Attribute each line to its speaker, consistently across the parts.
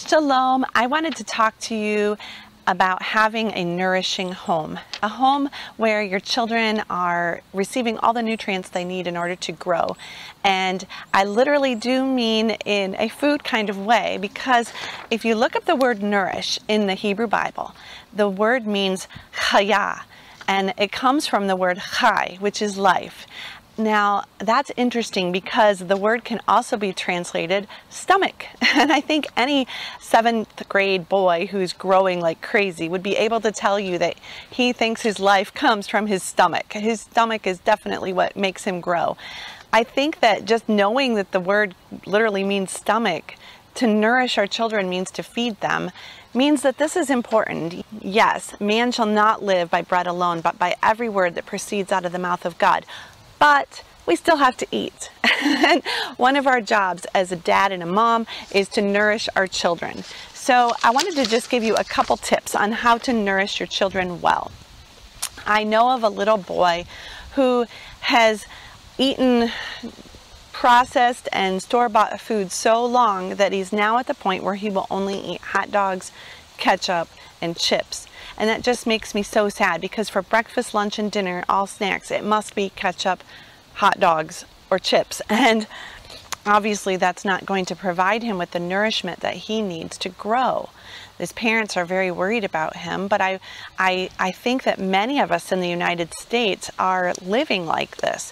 Speaker 1: Shalom. I wanted to talk to you about having a nourishing home, a home where your children are receiving all the nutrients they need in order to grow. And I literally do mean in a food kind of way, because if you look up the word nourish in the Hebrew Bible, the word means chaya, and it comes from the word chai, which is life. Now, that's interesting because the word can also be translated stomach. And I think any 7th grade boy who's growing like crazy would be able to tell you that he thinks his life comes from his stomach. His stomach is definitely what makes him grow. I think that just knowing that the word literally means stomach, to nourish our children means to feed them, means that this is important. Yes, man shall not live by bread alone, but by every word that proceeds out of the mouth of God. But we still have to eat. And one of our jobs as a dad and a mom is to nourish our children. So I wanted to just give you a couple tips on how to nourish your children well. I know of a little boy who has eaten processed and store-bought food so long that he's now at the point where he will only eat hot dogs, ketchup, and chips. And that just makes me so sad, because for breakfast, lunch, and dinner, all snacks, it must be ketchup, hot dogs, or chips. And obviously that's not going to provide him with the nourishment that he needs to grow. His parents are very worried about him, but I think that many of us in the United States are living like this.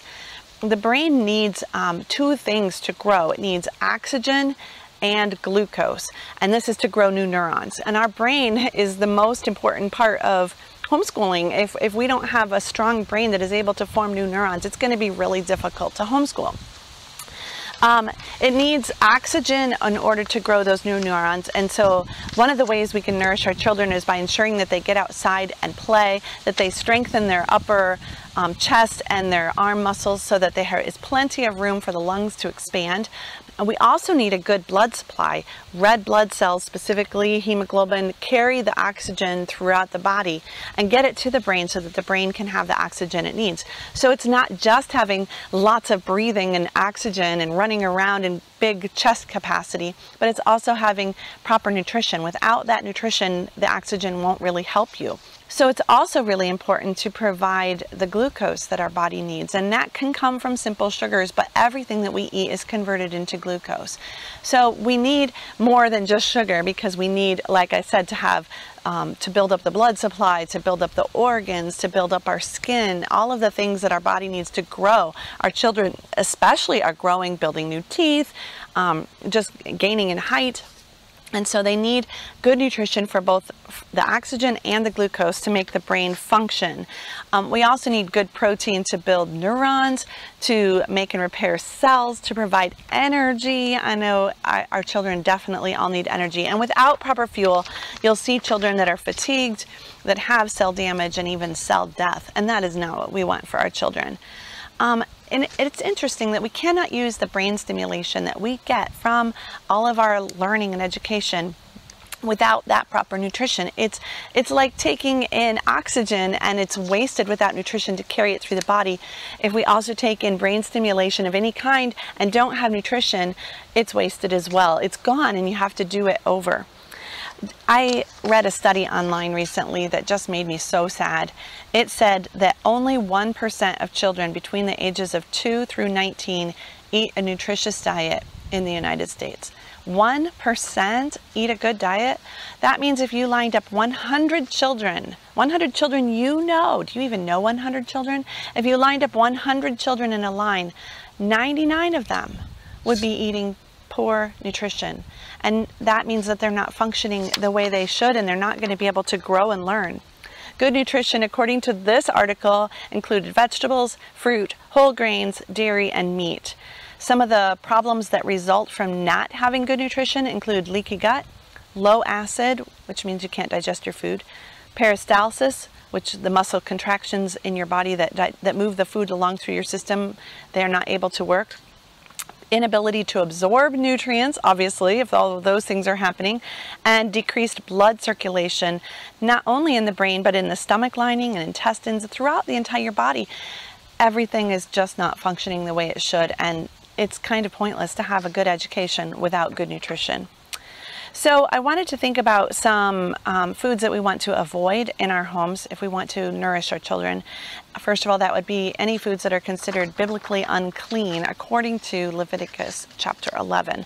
Speaker 1: The brain needs two things to grow. It needs oxygen and glucose, and this is to grow new neurons. And our brain is the most important part of homeschooling. If we don't have a strong brain that is able to form new neurons, it's going to be really difficult to homeschool. It needs oxygen in order to grow those new neurons, and so one of the ways we can nourish our children is by ensuring that they get outside and play, that they strengthen their upper chest and their arm muscles so that there is plenty of room for the lungs to expand. And we also need a good blood supply. Red blood cells, specifically hemoglobin, carry the oxygen throughout the body and get it to the brain so that the brain can have the oxygen it needs. So it's not just having lots of breathing and oxygen and running around in big chest capacity, but it's also having proper nutrition. Without that nutrition, the oxygen won't really help you. So it's also really important to provide the glucose that our body needs, and that can come from simple sugars, but everything that we eat is converted into glucose. So we need more than just sugar, because we need, like I said, to have to build up the blood supply, to build up the organs, to build up our skin, all of the things that our body needs to grow. Our children especially are growing, building new teeth, just gaining in height. And so they need good nutrition for both the oxygen and the glucose to make the brain function. We also need good protein to build neurons, to make and repair cells, to provide energy. I know our children definitely all need energy. And without proper fuel, you'll see children that are fatigued, that have cell damage, and even cell death. And that is not what we want for our children. And it's interesting that we cannot use the brain stimulation that we get from all of our learning and education without that proper nutrition. It's like taking in oxygen, and it's wasted without nutrition to carry it through the body. If we also take in brain stimulation of any kind and don't have nutrition, it's wasted as well. It's gone, and you have to do it over. I read a study online recently that just made me so sad. It said that only 1% of children between the ages of 2 through 19 eat a nutritious diet in the United States. 1% eat a good diet? That means if you lined up 100 children you know, do you even know 100 children? If you lined up 100 children in a line, 99 of them would be eating poor nutrition. And that means that they're not functioning the way they should, and they're not going to be able to grow and learn. Good nutrition, according to this article, included vegetables, fruit, whole grains, dairy, and meat. Some of the problems that result from not having good nutrition include leaky gut, low acid, which means you can't digest your food, peristalsis, which the muscle contractions in your body that move the food along through your system, they're not able to work. Inability to absorb nutrients, obviously, if all of those things are happening, and decreased blood circulation, not only in the brain, but in the stomach lining and intestines, throughout the entire body. Everything is just not functioning the way it should, and it's kind of pointless to have a good education without good nutrition. So I wanted to think about some foods that we want to avoid in our homes if we want to nourish our children. First of all, that would be any foods that are considered biblically unclean according to Leviticus chapter 11.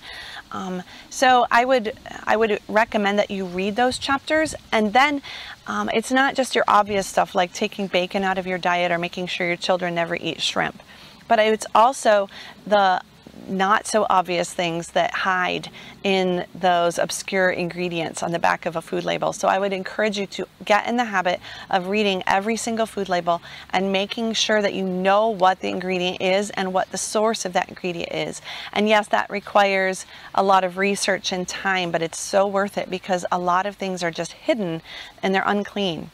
Speaker 1: So I would recommend that you read those chapters, and then it's not just your obvious stuff like taking bacon out of your diet or making sure your children never eat shrimp, but it's also the not so obvious things that hide in those obscure ingredients on the back of a food label. So I would encourage you to get in the habit of reading every single food label and making sure that you know what the ingredient is and what the source of that ingredient is. And yes, that requires a lot of research and time, but it's so worth it because a lot of things are just hidden and they're unclean.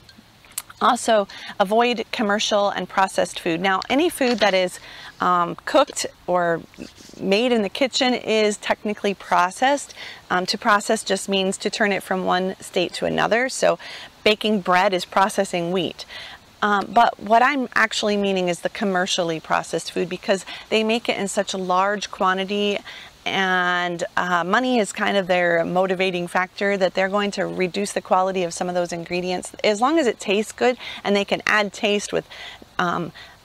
Speaker 1: Also, avoid commercial and processed food. Now, any food that is cooked or made in the kitchen is technically processed. To process just means to turn it from one state to another. So baking bread is processing wheat. But what I'm actually meaning is the commercially processed food, because they make it in such a large quantity, and money is kind of their motivating factor, that they're going to reduce the quality of some of those ingredients as long as it tastes good, and they can add taste with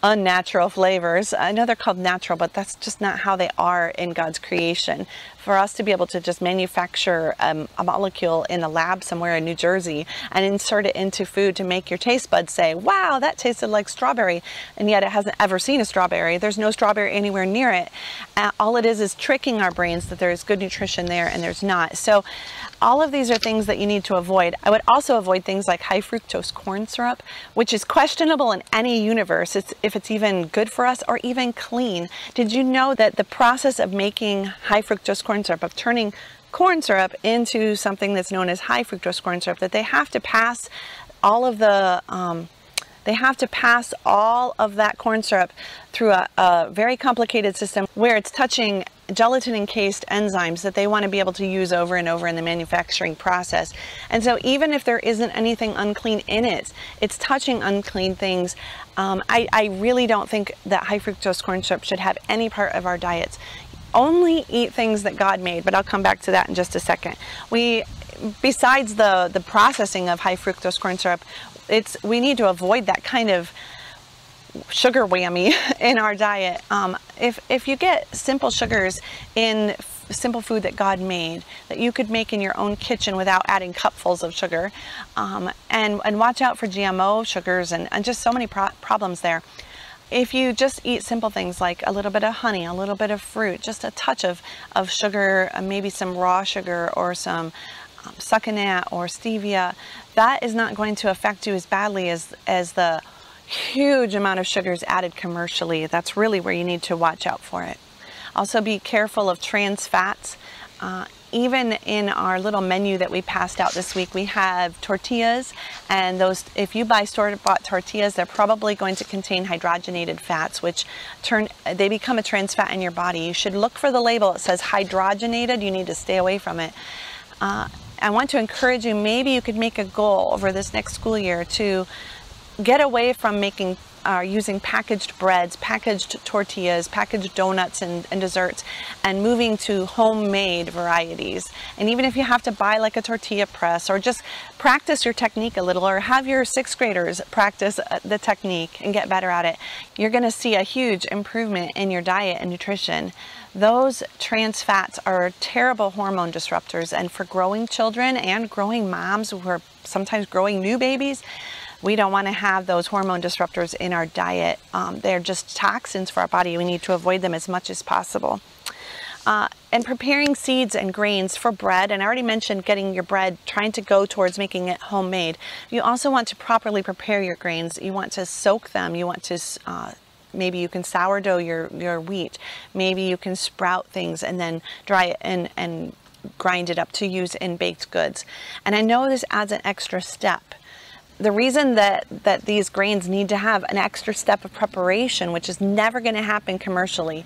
Speaker 1: unnatural flavors. I know they're called natural, but that's just not how they are in God's creation. For us to be able to just manufacture a molecule in a lab somewhere in New Jersey and insert it into food to make your taste buds say, wow, that tasted like strawberry, and yet it hasn't ever seen a strawberry. There's no strawberry anywhere near it. All it is tricking our brains that there's good nutrition there and there's not. So all of these are things that you need to avoid. I would also avoid things like high fructose corn syrup, which is questionable in any universe if it's even good for us or even clean. Did you know that the process of making high fructose corn syrup, of turning corn syrup into something that's known as high fructose corn syrup, that they have to pass all of the that corn syrup through a very complicated system where it's touching gelatin encased enzymes that they want to be able to use over and over in the manufacturing process. And so even if there isn't anything unclean in it, it's touching unclean things. I really don't think that high fructose corn syrup should have any part of our diets. Only eat things that God made, but I'll come back to that in just a second. Besides the processing of high fructose corn syrup, we need to avoid that kind of sugar whammy in our diet. If you get simple sugars in simple food that God made, that you could make in your own kitchen without adding cupfuls of sugar, and watch out for GMO sugars and just so many problems there. If you just eat simple things like a little bit of honey, a little bit of fruit, just a touch of sugar, maybe some raw sugar or some succinate or stevia, that is not going to affect you as badly as the huge amount of sugars added commercially. That's really where you need to watch out for it. Also be careful of trans fats. Even in our little menu that we passed out this week, we have tortillas, and those, if you buy store-bought tortillas, they're probably going to contain hydrogenated fats, which they become a trans fat in your body. You should look for the label. It says hydrogenated. You need to stay away from it. I want to encourage you, maybe you could make a goal over this next school year to get away from using packaged breads, packaged tortillas, packaged donuts and desserts, and moving to homemade varieties. And even if you have to buy like a tortilla press, or just practice your technique a little, or have your 6th graders practice the technique and get better at it, you're going to see a huge improvement in your diet and nutrition. Those trans fats are terrible hormone disruptors, and for growing children and growing moms who are sometimes growing new babies, we don't want to have those hormone disruptors in our diet. They're just toxins for our body. We need to avoid them as much as possible. And preparing seeds and grains for bread, and I already mentioned getting your bread, trying to go towards making it homemade. You also want to properly prepare your grains. You want to soak them. You want to maybe you can sourdough your wheat. Maybe you can sprout things and then dry it and grind it up to use in baked goods. And I know this adds an extra step. The reason that these grains need to have an extra step of preparation, which is never going to happen commercially,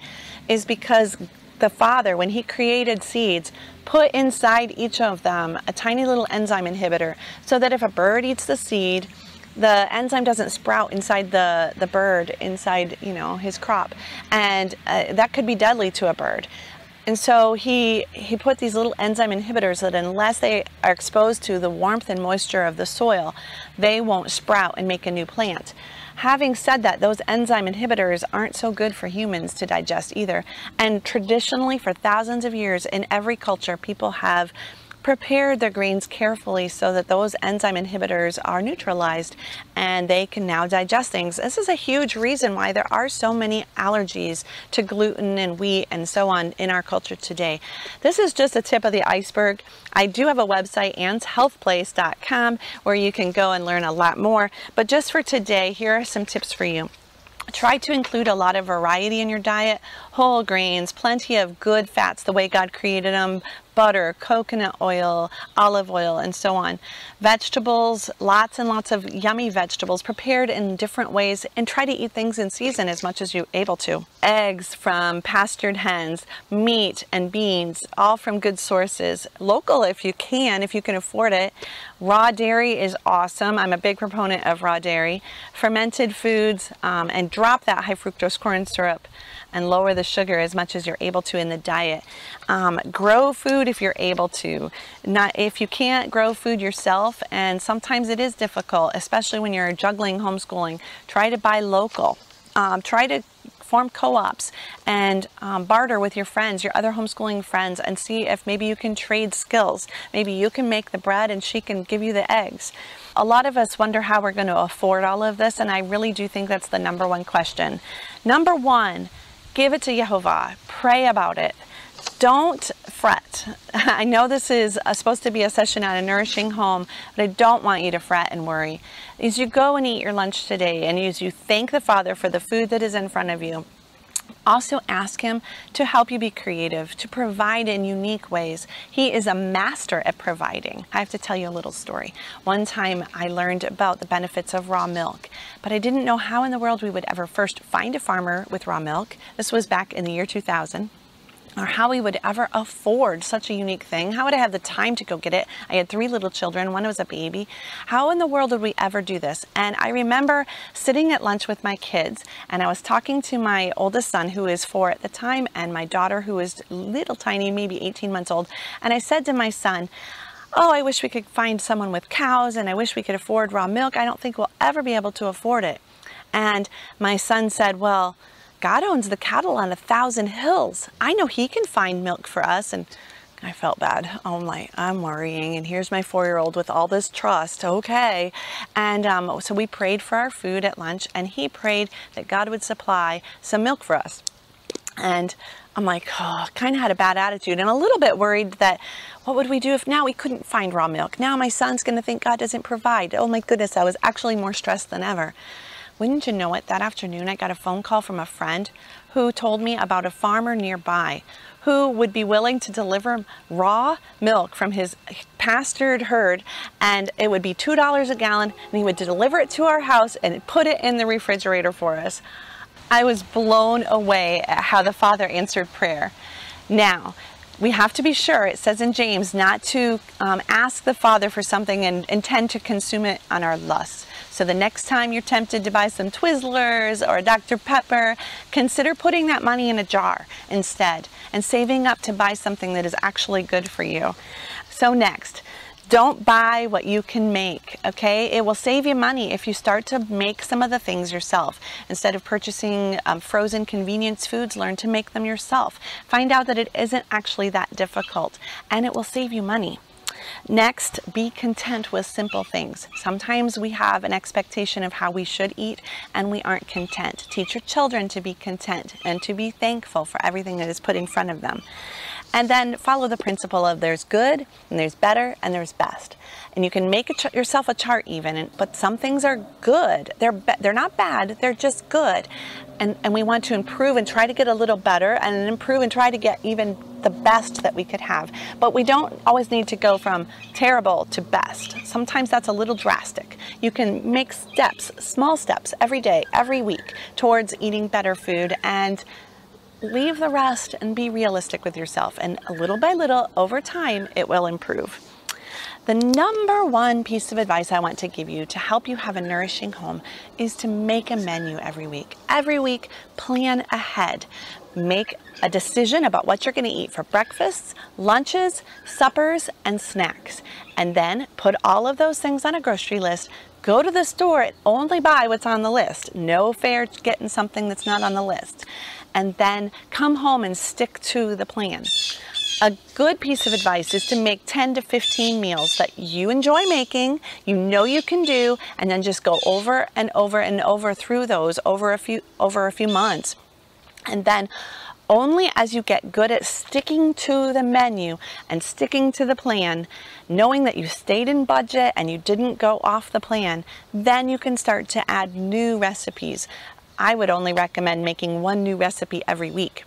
Speaker 1: is because the Father, when He created seeds, put inside each of them a tiny little enzyme inhibitor, so that if a bird eats the seed, the enzyme doesn't sprout inside the bird, inside his crop, and that could be deadly to a bird. And so he put these little enzyme inhibitors that unless they are exposed to the warmth and moisture of the soil, they won't sprout and make a new plant. Having said that, those enzyme inhibitors aren't so good for humans to digest either. And traditionally, for thousands of years, in every culture, people have prepared their grains carefully so that those enzyme inhibitors are neutralized and they can now digest things. This is a huge reason why there are so many allergies to gluten and wheat and so on in our culture today. This is just a tip of the iceberg. I do have a website, annshealthplace.com, where you can go and learn a lot more. But just for today, here are some tips for you. Try to include a lot of variety in your diet, whole grains, plenty of good fats the way God created them, butter, coconut oil, olive oil, and so on. Vegetables, lots and lots of yummy vegetables prepared in different ways, and try to eat things in season as much as you're able to. Eggs from pastured hens, meat and beans, all from good sources. Local if you can afford it. Raw dairy is awesome. I'm a big proponent of raw dairy. Fermented foods, and drop that high fructose corn syrup and lower the sugar as much as you're able to in the diet. Grow food if you're able to. If you can't grow food yourself, and sometimes it is difficult, especially when you're juggling homeschooling, try to buy local. Try to form co-ops and barter with your friends, your other homeschooling friends, and see if maybe you can trade skills. Maybe you can make the bread and she can give you the eggs. A lot of us wonder how we're going to afford all of this, and I really do think that's the number one question. Number one, give it to Yehovah. Pray about it. Don't fret. I know this is supposed to be a session at a Nourishing Home, but I don't want you to fret and worry. As you go and eat your lunch today, and as you thank the Father for the food that is in front of you, also ask Him to help you be creative, to provide in unique ways. He is a master at providing. I have to tell you a little story. One time I learned about the benefits of raw milk, but I didn't know how in the world we would ever first find a farmer with raw milk. This was back in the year 2000. Or how we would ever afford such a unique thing. How would I have the time to go get it? I had 3 little children, one was a baby. How in the world would we ever do this? And I remember sitting at lunch with my kids, and I was talking to my oldest son, who is 4 at the time, and my daughter, who is little tiny, maybe 18 months old. And I said to my son, "Oh, I wish we could find someone with cows, and I wish we could afford raw milk. I don't think we'll ever be able to afford it." And my son said, "Well, God owns the cattle on 1,000 hills. I know He can find milk for us." And I felt bad. Oh my, I'm worrying. And here's my 4-year-old with all this trust. Okay. And so we prayed for our food at lunch, and he prayed that God would supply some milk for us. And I'm like, oh, kind of had a bad attitude and a little bit worried that what would we do if now we couldn't find raw milk? Now my son's going to think God doesn't provide. Oh my goodness, I was actually more stressed than ever. Wouldn't you know it, that afternoon I got a phone call from a friend who told me about a farmer nearby who would be willing to deliver raw milk from his pastured herd, and it would be $2 a gallon, and he would deliver it to our house and put it in the refrigerator for us. I was blown away at how the Father answered prayer. Now, we have to be sure, it says in James, not to ask the Father for something and intend to consume it on our lusts. So the next time you're tempted to buy some Twizzlers or a Dr. Pepper, consider putting that money in a jar instead and saving up to buy something that is actually good for you. So next, don't buy what you can make, okay? It will save you money if you start to make some of the things yourself. Instead of purchasing frozen convenience foods, learn to make them yourself. Find out that it isn't actually that difficult, and it will save you money. Next, be content with simple things. Sometimes we have an expectation of how we should eat and we aren't content. Teach your children to be content and to be thankful for everything that is put in front of them. And then follow the principle of there's good and there's better and there's best. And you can make yourself a chart even, but some things are good. They're not bad, they're just good. And we want to improve and try to get a little better, and improve and try to get even the best that we could have. But we don't always need to go from terrible to best. Sometimes that's a little drastic. You can make steps, small steps, every day, every week towards eating better food, and leave the rest and be realistic with yourself. And little by little, over time, it will improve. The number one piece of advice I want to give you to help you have a nourishing home is to make a menu every week. Every week, plan ahead. make a decision about what you're going to eat for breakfasts, lunches, suppers, and snacks. And then put all of those things on a grocery list. Go to the store and only buy what's on the list. No fair getting something that's not on the list. And then come home and stick to the plan. A good piece of advice is to make 10 to 15 meals that you enjoy making, you know you can do, and then just go over and over and over through those over a few months. And then only as you get good at sticking to the menu and sticking to the plan, knowing that you stayed in budget and you didn't go off the plan, then you can start to add new recipes. I would only recommend making one new recipe every week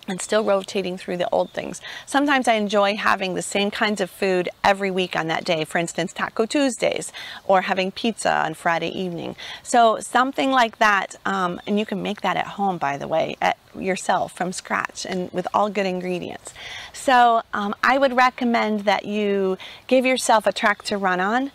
Speaker 1: and still rotating through the old things. Sometimes I enjoy having the same kinds of food every week on that day. For instance, Taco Tuesdays, or having pizza on Friday evening. So something like that, and you can make that at home, by the way, yourself from scratch and with all good ingredients. So I would recommend that you give yourself a track to run on.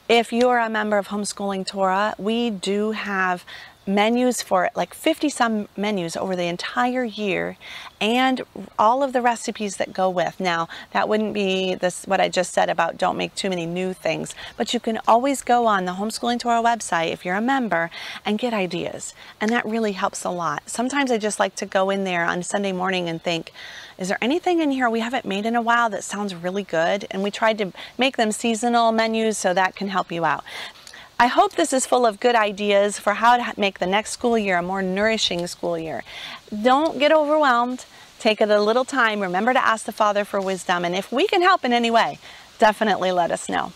Speaker 1: If you're a member of Homeschooling Torah, we do have menus for like 50 some menus over the entire year, and all of the recipes that go with. Now that wouldn't be what I just said about don't make too many new things, but you can always go on the Homeschooling Torah website if you're a member and get ideas, and that really helps a lot. Sometimes I just like to go in there on Sunday morning and think, is there anything in here we haven't made in a while that sounds really good? And we tried to make them seasonal menus, so that can help you out. I hope this is full of good ideas for how to make the next school year a more nourishing school year. Don't get overwhelmed. Take it a little time. Remember to ask the Father for wisdom. And if we can help in any way, definitely let us know.